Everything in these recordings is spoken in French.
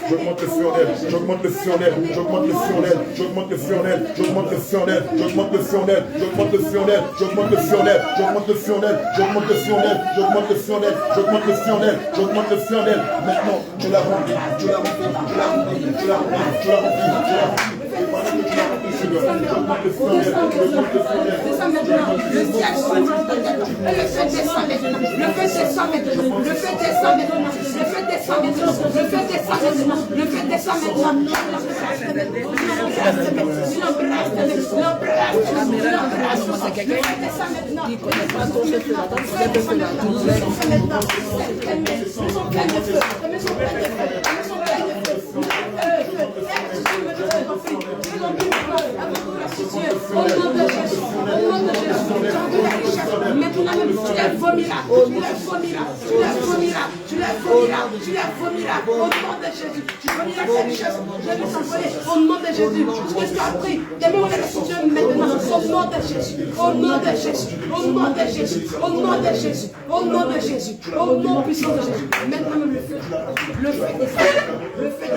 J'augmente le fionnel, j'augmente le fionnel, j'augmente le fionnel, j'augmente le fionnel, j'augmente le fionnel, j'augmente le fionnel, j'augmente le fionnel, j'augmente le fionnel, j'augmente le fionnel, j'augmente le fionnel, j'augmente le fionnel, j'augmente le fionnel. Maintenant, tu l'as rempli, tu l'as rempli, tu l'as rempli, tu l'as rempli, tu l'as rempli, tu l'as rempli. Et pendant que tu l'as rempli, Seigneur, j'augmente le fionnel, j'augmente le fionnel. Le ciel et le feu descend maintenant, le feu descend maintenant, le feu descend maintenant, le feu descend maintenant, le feu descend maintenant, le feu descend maintenant. Maintenant, tu les vomiras, tu les vomiras, au nom de Jésus. Tu vomiras quelque chose, je vais t'envoyer au nom de Jésus. Ce que tu as pris, demain on est restitué maintenant, au nom de Jésus, au nom de Jésus, au nom de Jésus, au nom de Jésus, au nom de Jésus, au nom puissant de Jésus. Maintenant le feu descend, le feu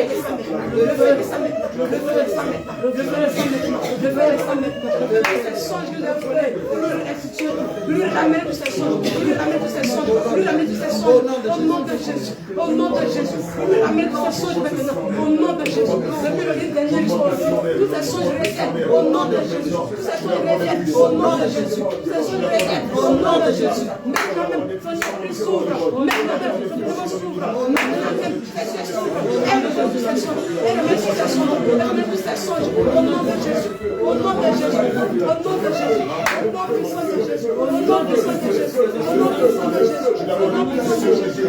descend maintenant, le feu descend maintenant, le feu descend maintenant, le feu descend maintenant, le feu descend maintenant, le feu descend maintenant, le feu descend maintenant, le feu descend que j'ai volé, pour le restituer, lui ramène tous ses songes, lui ramène tous ses songes, lui ramène tous ses songes, au nom de Jésus, au nom de Jésus, lui ramène tous ses songes maintenant, au nom de Jésus, depuis le lit dernier jusqu'au jour, tous ces songes reviennent, au nom de Jésus, tous ces songes reviennent, au nom de Jésus, tous ces songes reviennent, au nom de Jésus, maintenant même, son esprit s'ouvre, maintenant même, son esprit s'ouvre, maintenant même, ses songes, elle me donne tous ses songes, elle me donne tous ses songes, elle me donne tous ses songes, au nom de Jésus, au nom de Jésus, au nom de Jésus, au nom puissant de Jésus, au nom puissant de Jésus, au nom puissant de Jésus, au nom puissant de Jésus,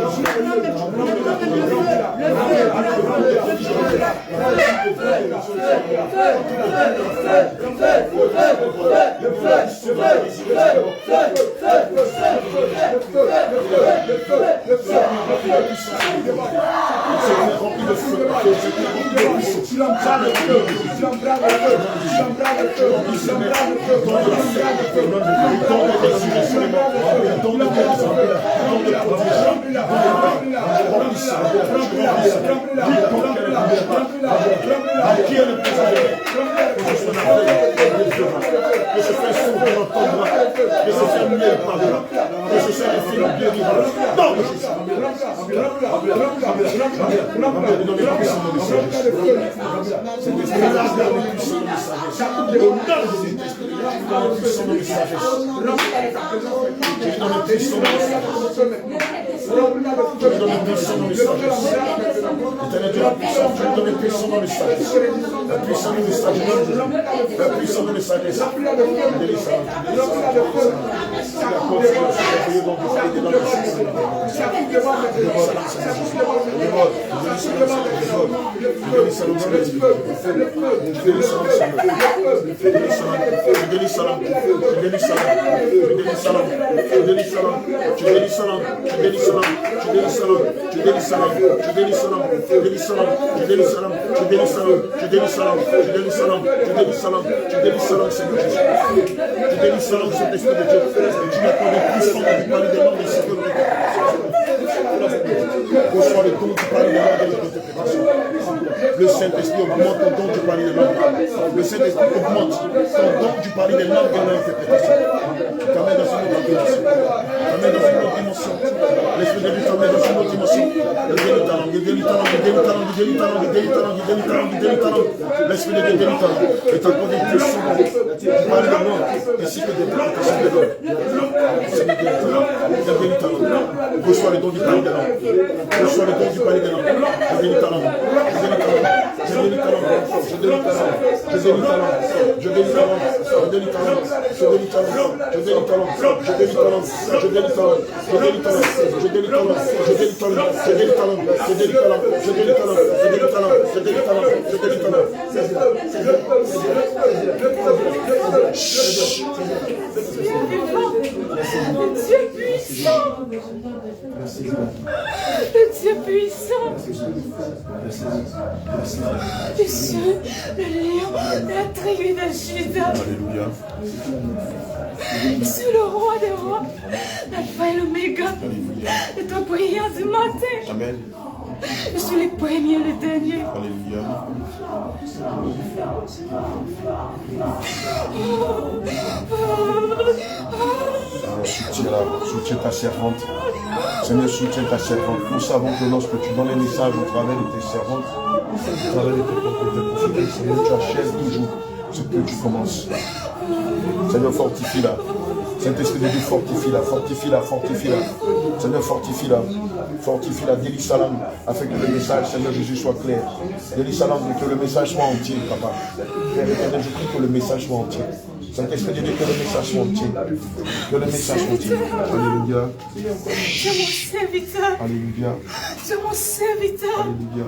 le Saint-Esprit augmente ton don du pari de langue. Le Saint-Esprit augmente ton don du pari de langue de l'interprétation. T'amène dans une autre dimension. T'amène dans une autre dimension. L'Esprit de Dieu t'amène dans une autre dimension. L'Esprit de Dieu délite ta langue. Et t'accorde une puissance du pari de langue ainsi que des plantations de langue. Reçois le don du pari de langue. Reçois le don du pari de langue. Je délite ta langue. Je délite ta langue. Je délite ta langue. Je délite ta langue. Je délite ta langue. Je délite ta langue. Je délite ta langue. Je délite ta langue. Je délite ta langue. Je délite ta langue. Je délite ta langue. Je délite ta langue. Je délite ta langue. Je délite ta langue. Je délite ta langue. Je délite ta langue. Je délite ta langue. Je délite ta langue. Je délite ta langue. Dieu puissant. puissant. Jésus, le lion de la tribu de Juda. Alléluia. Je suis le roi des rois, l'alpha et l'oméga, le temps brillant du matin. Amen. Je suis le premier et le dernier. Alléluia. Soutiens ta servante. Seigneur, soutiens ta servante. Nous savons que lorsque tu donnes les messages au travers de tes servantes, au travers de tes prophètes, Seigneur, tu achèves toujours ce que tu commences. Seigneur, fortifie-la. Saint-Esprit de Dieu, fortifie-la, fortifie-la, fortifie-la. Seigneur, fortifie-la, fortifie-la, délie sa langue, afin que le message, Seigneur Jésus, soit clair. Délie sa langue et que le message soit entier, Papa. Père éternel, je prie que le message soit entier. Saint-Esprit de Dieu, que le message soit entier. Que le message soit entier. Alléluia. C'est mon serviteur. Alléluia. C'est mon serviteur. Alléluia.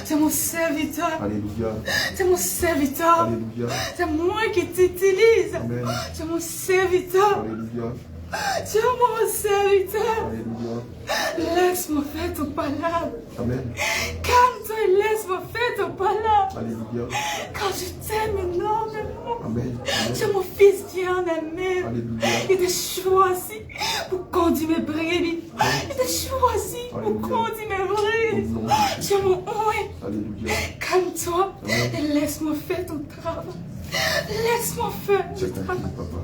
C'est mon serviteur. Alléluia. C'est mon serviteur. Alléluia. C'est moi qui t'utilise. Amen. C'est mon serviteur. Alléluia. C'est mon serviteur. Alléluia. Laisse-moi faire ton palabre. Amen. Calme-toi et laisse-moi faire ton palabre. Alléluia. Quand je t'aime énormément. Amen. C'est mon fils bien-aimé. Alléluia. Il t'a choisi pour conduire mes brebis. Il t'a choisi pour conduire mes brebis. C'est mon oeil. Alléluia. Calme-toi et laisse-moi faire ton travail. Laisse-moi faire C'est ton ta travail. fille, Papa.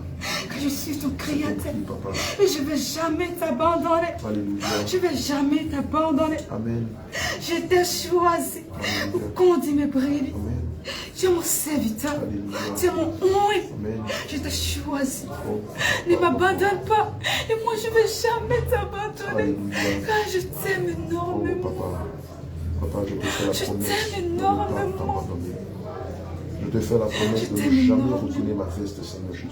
Que je suis ton créateur. Papa. Et je ne vais jamais t'abandonner. Alléluia. Je ne vais jamais t'abandonner. Amen. Je t'ai choisi pour conduire mes brebis. Amen. Tu es mon serviteur. Alléluia. Tu es mon oeil. Amen. Je t'ai choisi. Oh. Ne m'abandonne pas. Et moi, je ne vais jamais t'abandonner. Alléluia. Car je t'aime Oh, énormément. Papa. Papa, je te fais la Je promesse. t'aime de ne énormément. pas t'abandonner. Je te fais la promesse Je de t'aime ne jamais énormément. retourner ma veste, Seigneur Jésus.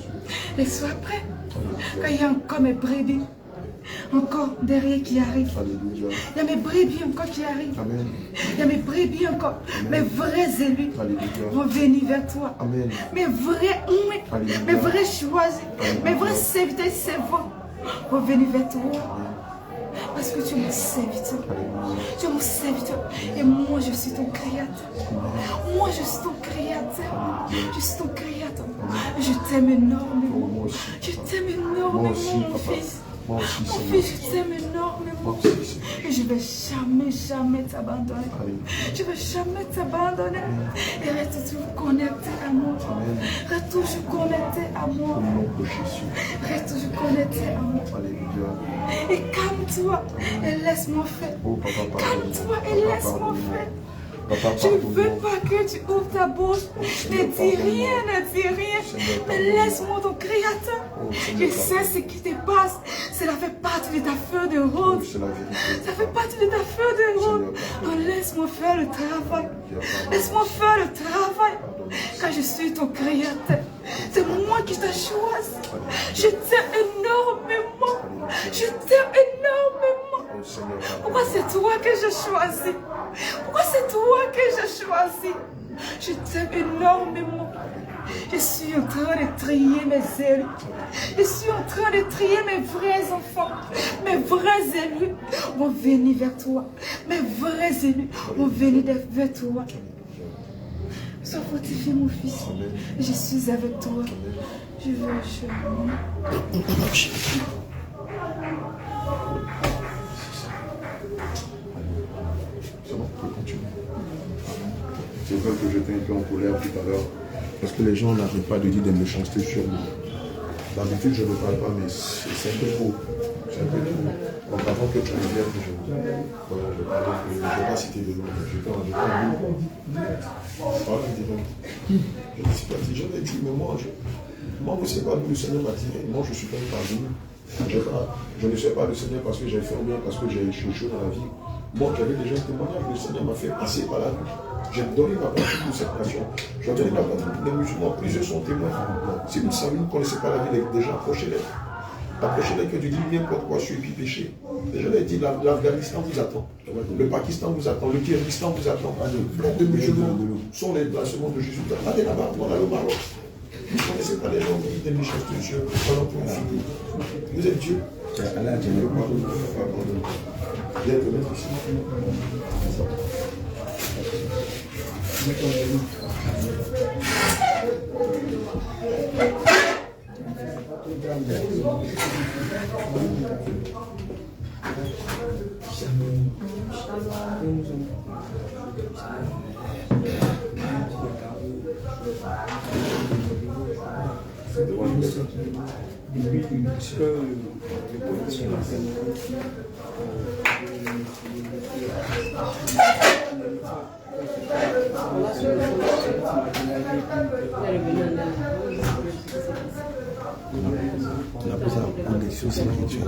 Et sois prêt. Alléluia. Quand il y a encore mes brebis, encore derrière qui arrivent. Alléluia. Il y a mes brebis encore qui arrivent. Amen. Il y a mes brebis encore. Mes vrais élus Alléluia. vont venir vers toi. Amen. Mes vrais hommes, Alléluia. mes vrais choisis, mes vrais serviteurs et servants vont venir vers toi. Parce que tu es mon serviteur. Alléluia. Tu es mon serviteur. Et moi, je suis ton créateur. Moi, je suis ton créateur. Je suis ton créateur. Je t'aime Oh, énormément. moi aussi. Je Papa. t'aime Moi énormément, aussi, mon Papa. fils. Moi aussi, Mon Seigneur. fils, je t'aime Moi énormément. aussi, Seigneur. Et je ne vais jamais, jamais t'abandonner. Alléluia. Je ne vais jamais t'abandonner. Et reste toujours connecté à moi. Amen. Reste toujours connecté à moi. Au nom de Jésus. Reste toujours connecté à moi. Alléluia. Et calme-toi et laisse-moi faire. Oh, Papa, pardonne-moi. Calme-toi et Papa, laisse-moi pardonne-moi. faire. Papa, Je ne veux pardonne-moi. pas que tu ouvres ta bouche. Ne dis rien, ne dis rien. Mais laisse-moi ton créateur. Je sais ce qui te passe. Cela fait partie de ta feuille de Oh, route. c'est la vérité. Ça fait partie de ta feuille de route. Alors laisse-moi faire le travail. Laisse-moi faire le travail. Car je suis ton créateur. C'est moi qui t'ai choisi. Je t'aime énormément. Je t'aime énormément. Oh, Seigneur, Pourquoi c'est toi que je choisis? Pourquoi c'est toi que je choisis? Je t'aime énormément. Je suis en train de trier mes élus. Je suis en train de trier mes vrais enfants. Mes vrais élus vont venir vers toi. Mes vrais élus vont venir vers toi. Sois fortifié, mon fils. Je suis avec toi. Je veux C'est bon, on peut continuer. C'est vrai que j'étais un peu en colère tout à l'heure, parce que les gens n'arrêtent pas de dire des méchancetés sur nous. D'habitude, je ne parle pas, mais c'est un peu trop. C'est un peu trop. Donc avant que tu reviennes, je parlais que je ne vais pas citer de nom, j'étais en groupe. Je ne sais pas si j'avais dit, mais moi, vous ne savez pas d'où le Seigneur m'a tiré. Moi, je suis pas une parmi. Je ne sais pas le Seigneur parce que j'ai fait bien, parce que j'ai échoué dans la vie. Moi, j'avais déjà un témoignage, le Seigneur m'a fait passer par là. J'ai donné ma patrie pour cette nation. J'ai donné ma patrie pour les musulmans. Plusieurs sont témoins. Si vous ne savez, vous ne connaissez pas la vie des gens, approchez-les. Approchez-les que tu dis n'importe quoi sur puis péché. Je l'ai dit, l'Afghanistan vous attend. Le Pakistan vous attend. Le Kyrgyzstan vous attend. Les musulmans sont les blasphèmes de Jésus. Allez là-bas, on a le Maroc. Vous ne connaissez pas les gens qui disent des méchances de Dieu pendant pour une fille. Vous êtes Dieu. Viens te mettre ici. On a posé la condition, c'est la question.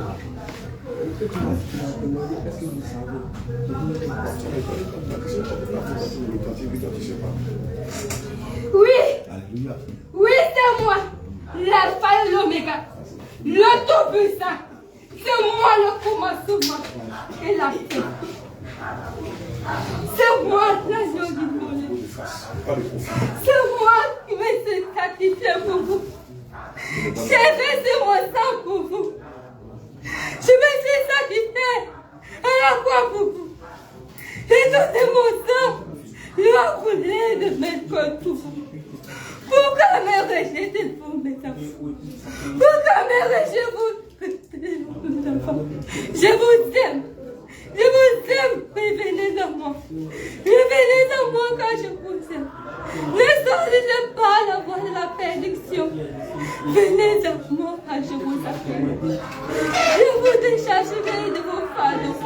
Oui, Alléluia. oui, c'est moi, l'alpha et l'oméga, le tout-puissant. C'est moi le commencement et la fin. C'est moi l'agneau du monde. C'est moi qui me suis sacrifié pour vous. J'ai versé mon sang pour vous. Je me suis sacrifié à la croix pour vous. Et tout c'est mon sang lui a coulé de mes côtes pour vous. Pourquoi me rejeter pour mes enfants? Pourquoi me rejeter pour mes enfants? Je vous aime. Je vous aime. Revenez à moi. Revenez à moi quand je vous aime. Ne sortez pas la voie de la perdition. Venez à moi quand je vous appelle. Je vous déchargerai de vos fardeaux.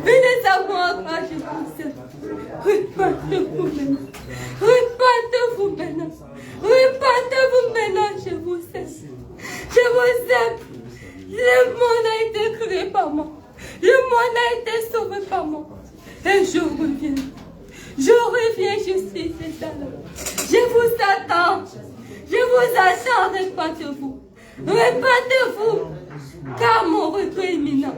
Venez à moi quand je vous aime. Repentez-vous maintenant. Repentez-vous maintenant. Repentez-vous maintenant, je vous aime. Je vous aime. Le monde a été créé par moi. Le monde a été sauvé par moi. Et je reviens. Je reviens, je suis éternel. Je vous attends. Je vous attends, répandez-vous. Répandez-vous. Car mon retour est imminent.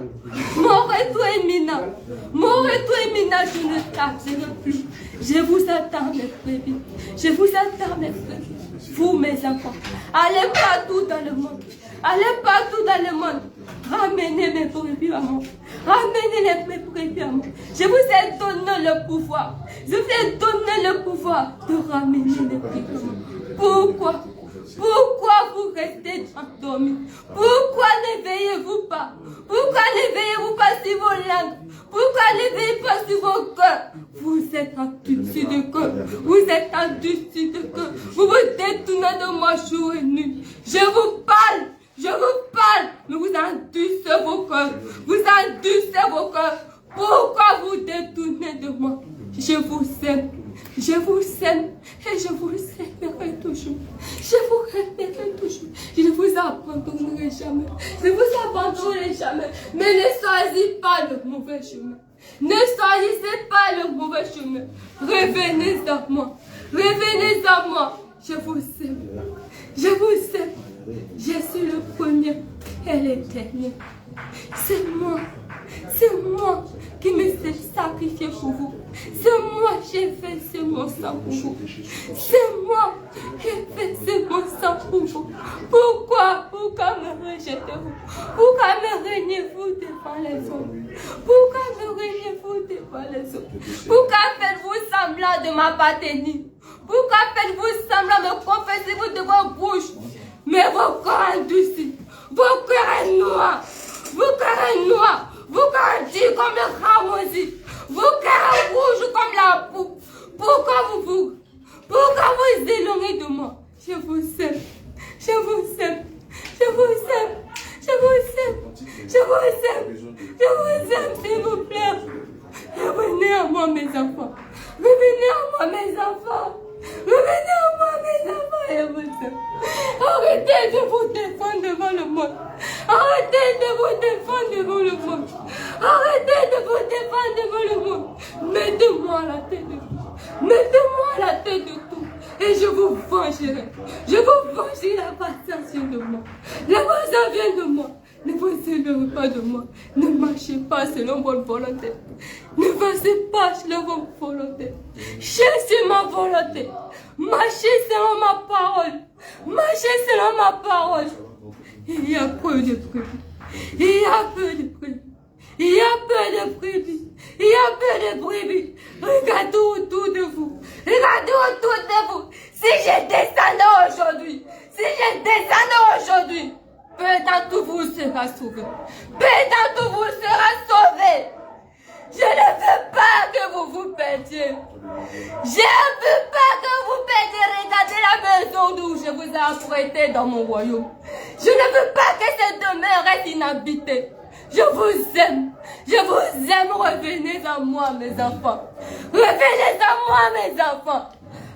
Mon retour est imminent. Mon retour est imminent, je ne tarderai plus. Je vous attends, mes frères. Je vous attends, mes frères. Vous, mes enfants, allez partout dans le monde. Allez partout dans le monde. Ramenez mes brebis à moi. Ramenez mes brebis à moi. Je vous ai donné le pouvoir. Je vous ai donné le pouvoir de ramener les brebis à moi. Pourquoi? Pourquoi vous restez endormis? Pourquoi ne veillez-vous pas? Pourquoi ne veillez-vous pas sur vos langues? Pourquoi ne veillez pas sur vos cœurs? Vous êtes endurcis de cœur. Vous êtes endurcis de cœur. Vous vous détournez de moi jour et nuit. Je vous parle. Je vous parle. Mais vous endurcissez vos cœurs. Vous endurcissez vos cœurs. Pourquoi vous détournez de moi? Je vous aime. Je vous aime et je vous aimerai toujours. Je vous aimerai toujours. Je ne vous abandonnerai jamais. Je ne vous abandonnerai jamais. Mais ne choisissez pas le mauvais chemin. Ne choisissez pas le mauvais chemin. Revenez à moi. Revenez à moi. Je vous aime. Je vous aime. Je suis le premier et le dernier. C'est moi. C'est moi qui me suis sacrifié pour vous. C'est moi qui ai versé mon sang pour vous. C'est moi qui ai versé mon sang pour vous. Pourquoi me rejetez-vous? Pourquoi me reniez-vous devant les hommes? Pourquoi me reniez-vous devant les hommes? Pourquoi faites-vous semblant de m'appartenir? Pourquoi faites-vous semblant de me confesser-vous de vos bouches? Mais vos corps endurcis, vos cœurs noirs, vos cœurs noirs. Vous grandissez comme le cramoisi. Vous cœurs rouges comme la boue. Pourquoi vous éloignez de moi? Je vous aime. Je vous aime. Je vous aime. Je vous aime. Je vous aime. Je vous aime, s'il vous plaît. Revenez à moi, mes enfants. Revenez à moi, mes enfants. Revenez à moi, mes enfants, et vous aime. Arrêtez de vous défendre devant le monde. Arrêtez de vous défendre devant le monde. Arrêtez de vous défendre devant le monde. Mettez-moi à la tête de tout. Mettez-moi à la tête de tout. Et je vous vengerai. Je vous vengerai la passation de moi. La vengeance vient de moi. Ne vous élevez pas de moi. Ne marchez pas selon votre volonté. Ne passez pas selon votre volonté. Cherchez ma volonté. Marchez selon ma parole. Marchez selon ma parole. Il y a peu de preuves. Il y a peu de preuves. Il y a peu de brebis. Il y a peu de brebis. Regardez autour de vous. Regardez autour de vous. Si je descends aujourd'hui, peu d'entre vous sera sauvé. Peu d'entre vous sera sauvé. Je ne veux pas que vous vous perdiez. Je ne veux pas que vous perdiez. Regardez la maison d'où je vous ai apprêté dans mon royaume. Je ne veux pas que cette demeure reste inhabitée. Je vous aime. Je vous aime. Revenez à moi, mes enfants. Revenez à moi, mes enfants.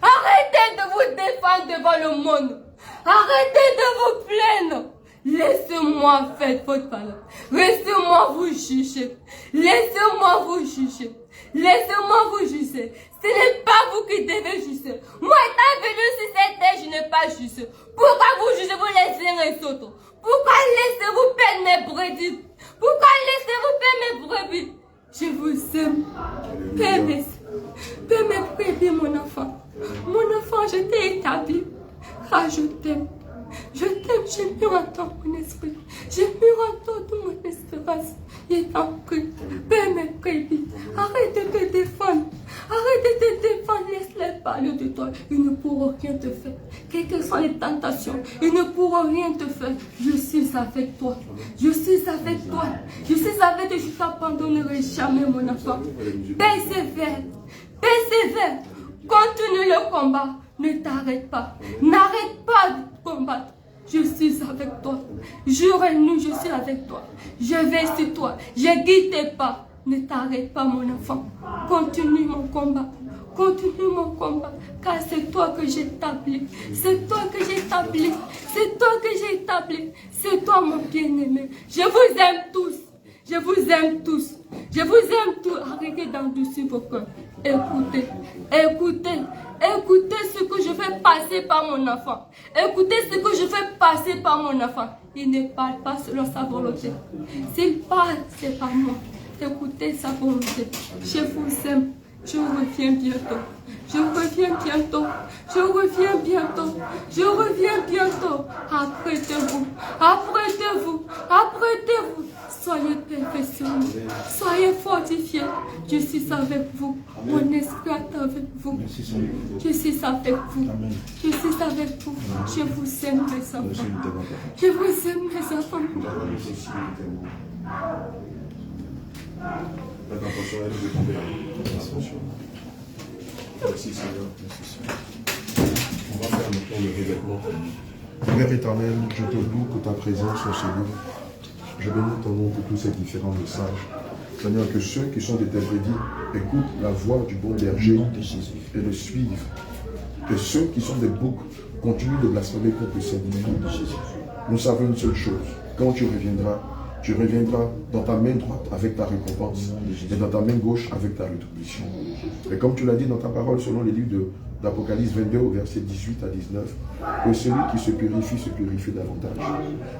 Arrêtez de vous défendre devant le monde. Arrêtez de vous plaindre. Laissez-moi faire votre parole. Laissez-moi vous juger. Laissez-moi vous juger. Laissez-moi vous juger. Ce n'est pas vous qui devez juger. Moi, étant venu sur cette terre, je n'ai pas jugé. Pourquoi vous jugez vous les uns et les autres? Pourquoi laissez-vous perdre mes brebis? Pourquoi laissez-vous perdre mes brebis? Je vous aime. Père mes brebis, mon enfant. Mon enfant, je t'ai établi. Ah, je t'aime. Je t'aime, j'ai mûri en toi mon esprit. J'ai mûri en toi toute mon espérance. Et t'en prie, Père mes brebis, arrête de te défendre. Arrête de te défendre, laisse-les parler de toi. Ils ne pourront rien te faire. Quelles que soient les tentations, ils ne pourront rien te faire. Je suis avec toi. Je suis avec toi. Je suis avec toi, je ne t'abandonnerai jamais, mon enfant. Persévère. Persévère. Continue le combat. Ne t'arrête pas. N'arrête pas de combattre. Je suis avec toi. Jour et nuit, je suis avec toi. Je vais sur toi. Je guide tes pas. Ne t'arrête pas, mon enfant. Continue mon combat. Continue mon combat. Car c'est toi que j'ai établi. C'est toi que j'ai établi. C'est toi que j'ai établi. C'est toi, mon bien-aimé. Je vous aime tous. Je vous aime tous. Je vous aime tous. Arrêtez d'endurcir vos cœurs. Écoutez. Écoutez. Écoutez ce que je fais passer par mon enfant. Écoutez ce que je fais passer par mon enfant. Il ne parle pas selon sa volonté. S'il parle, c'est par moi. Écoutez sa volonté. Je vous aime. Je reviens bientôt. Je reviens bientôt. Je reviens bientôt. Je reviens bientôt. Apprêtez-vous. Apprêtez-vous. Apprêtez-vous. Soyez perfectionnés. Soyez fortifiés. Je suis avec vous. Mon esprit est avec vous. Je suis avec vous. Je suis avec vous. Je vous aime, mes enfants. Je vous aime, mes enfants. Attention, elle veut tomber. Attention. Merci Seigneur. Merci Seigneur. On va faire maintenant le revêtement. Père éternel, je te loue pour ta présence au Seigneur. Je bénis ton nom pour tous ces différents messages. Seigneur, que ceux qui sont de tes brebis écoutent la voix du bon berger et le suivent. Que ceux qui sont des boucs continuent de blasphémer contre le Seigneur. Nous savons une seule chose. Quand tu reviendras dans ta main droite avec ta récompense et dans ta main gauche avec ta rétribution. Et comme tu l'as dit dans ta parole selon les livres d'Apocalypse 22 au verset 18 à 19, que celui qui se purifie davantage.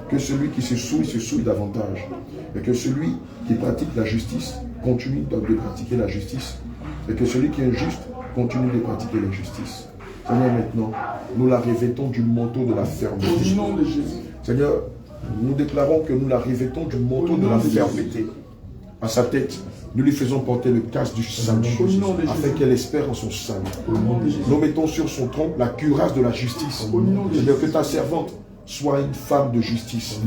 Que celui qui se souille davantage. Et que celui qui pratique la justice continue de pratiquer la justice. Et que celui qui est juste continue de pratiquer la justice. Seigneur, maintenant, nous la revêtons du manteau de la fermeté. Au nom de Jésus. Seigneur, nous déclarons que nous la revêtons du manteau de la fermeté. À sa tête, nous lui faisons porter le casque du salut, afin qu'elle espère en son salut. Nous mettons sur son tronc la cuirasse de la justice. C'est-à-dire que ta servante soit une femme de justice.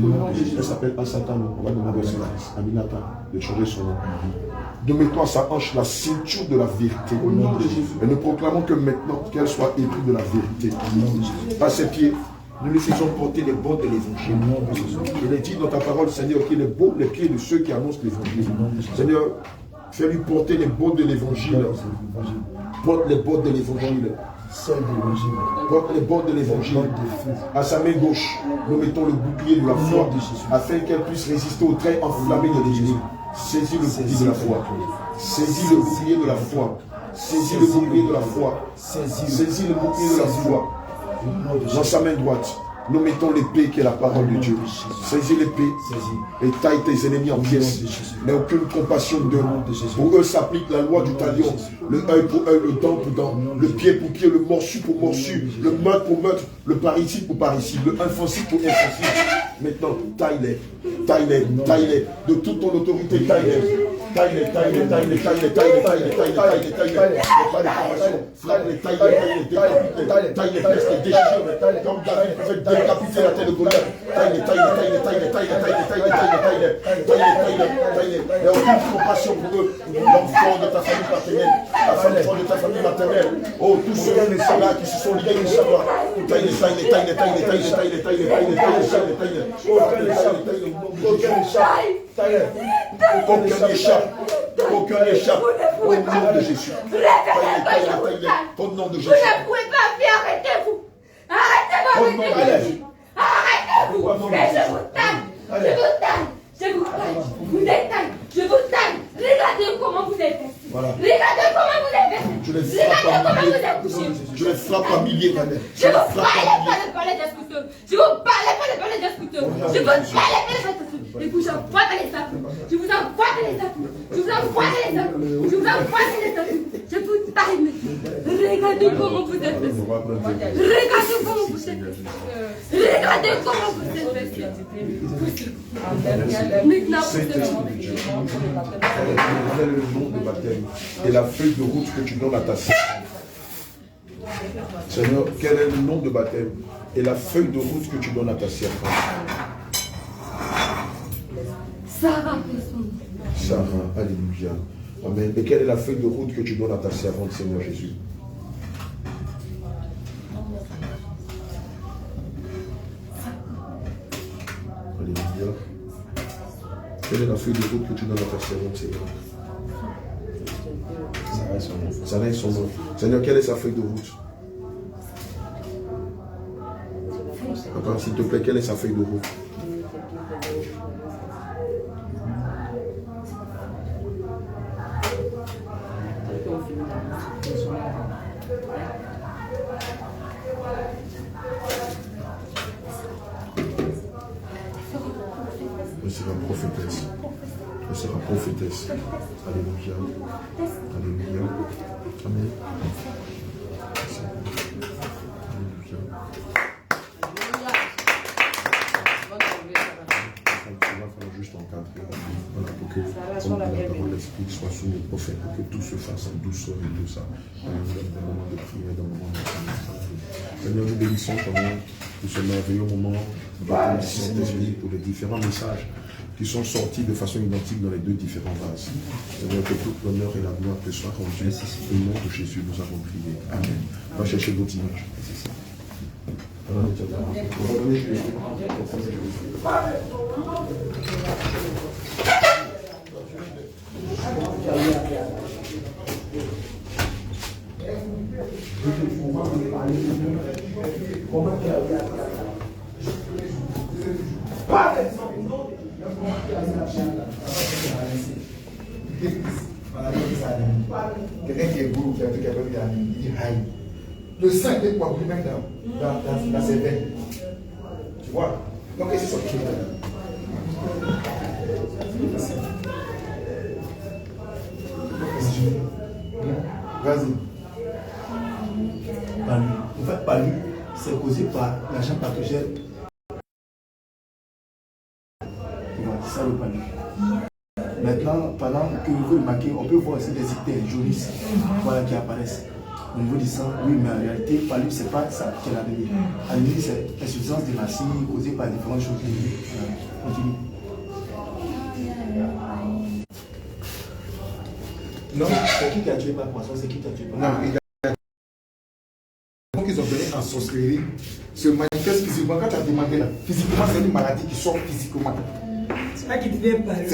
Elle s'appelle Asatano. On va demander à Aminata de changer son nom. Nous mettons à sa hanche la ceinture de la vérité. Et nous proclamons que maintenant, qu'elle soit éprise de la vérité. À ses pieds, nous lui faisons porter les bottes de l'évangile. Je l'ai dit dans ta parole, Seigneur, qu'il est beau les pieds de ceux qui annoncent l'évangile. Seigneur, fais-lui porter les bottes de l'évangile. Porte les bottes de l'évangile. Porte les bottes de l'évangile. À sa main gauche, nous mettons le bouclier de la foi, afin qu'elle puisse résister au trait enflammé de l'ennemi. Saisis le bouclier de la foi. Saisis le bouclier de la foi. Saisis le bouclier de la foi. Saisis le bouclier de la foi. Dans sa main droite, Nous mettons l'épée qui est la parole de Dieu. Saisis l'épée et taille tes ennemis en pièces. N'aie aucune compassion d'eux. Pour eux s'applique la loi du talion. Le œil pour œil, le dent pour dent, le pied pour pied, le morsu pour morsu, le meurtre pour meurtre, le parricide pour parricide, le infoncide pour infoncide. Maintenant, taille-les, taille-les, taille-les. De toute ton autorité, taille-les. Taille-les, taille-les, taille-les, taille-les, taille-les, taille-les, taille-les, taille-les, taille-les. Pas de compassion. Frappe-les, taille-les, taille-les, taille-les, blesse les déchire. Comme David pouvait décapiter la tête de Goliath. Taille-les, taille-les, taille-les, taille-les, taille-les, taille-les, taille-les, taille-les, taille-les. Et aucune compassion pour eux. L'enfant de ta famille paternelle, l'enfant de ta famille maternelle. Oh, tous ceux là qui se sont liés, Inch'Allah. Taille-les, taille-les, taille-les, taille-les, taille-les, taille-les, taille-les, taille-les, taille-les, taille-les. Aucun échappe. Aucun échappe. Au nom de Jésus. Au nom de Jésus. Vous ne pouvez pas faire, arrêtez-vous. Arrêtez-vous. Arrêtez-vous. Et je vous taille. Je vous taille. Je vous taille. Vous êtes taille. Je vous taille. Regardez comment vous êtes. Regardez comment vous êtes. Regardez comment vous êtes couché. Je les frappe à milliers d'années. Je vous parle pas de scooters. Je vous parle pas de scooters. Je vous parle pas de scooters. Et vous envoie dans les sacs. Je vous envoie dans les sacs. Je vous envoie dans les sacs. Je vous envoie dans les sacs. Je vous taille. Regardez comment vous êtes. Regardez comment vous êtes. Regardez comment vous êtes. Maintenant, quel est le nom de baptême et la feuille de route que tu donnes à ta sœur? Seigneur, quel est le nom de baptême et la feuille de route que tu donnes à ta sœur? Sarah. Sarah, alléluia. Amen. Et quelle est la feuille de route que tu donnes à ta servante, Seigneur Jésus? Alléluia. Quelle est la feuille de route que tu donnes à ta servante, Seigneur? Sarah est son nom. Seigneur, quelle est sa feuille de route? Encore, s'il te plaît, quelle est sa feuille de route? Elle sera prophétesse. Elle sera prophétesse. Alléluia. Alléluia. Amen. Alléluia. Il va falloir juste encadrer. Voilà, pour que la parole de l'Esprit soit sous les prophètes, pour que tout se fasse en douceur et tout ça. Dans le moment de prière, dans le moment de Seigneur, nous bénissons pendant tout ce merveilleux moment de bénédiction pour les différents messages qui sont sortis de façon identique dans les deux différents vases. Seigneur, que toute l'honneur et la gloire te soient rendues. Au nom de Jésus, nous avons prié. Amen. On va chercher d'autres images. Quelqu'un qui est beau, qui a fait quelqu'un qui a dit aïe. Le sang est coagulé même dans ses veines. Tu vois? Donc, c'est ça qui est Vas-y. Palu. En fait, palu, c'est causé par l'agent pathogène. C'est ça le palu. Maintenant, pendant que vous remarquez, on peut voir aussi des ictères jaunisses qui apparaissent au niveau du sang. Oui, mais en réalité, palu, ce n'est pas ça qui est l'anémie. L'anémie, c'est insuffisance des racines causée par différentes choses. Continue. Non, c'est qui a tué par poisson? C'est qui a tué par poisson? Donc, ils ont donné en sorcellerie. Se manifeste physiquement. Quand tu as demandé là, physiquement, c'est une maladie qui sort physiquement. C'est pas qui devait parler.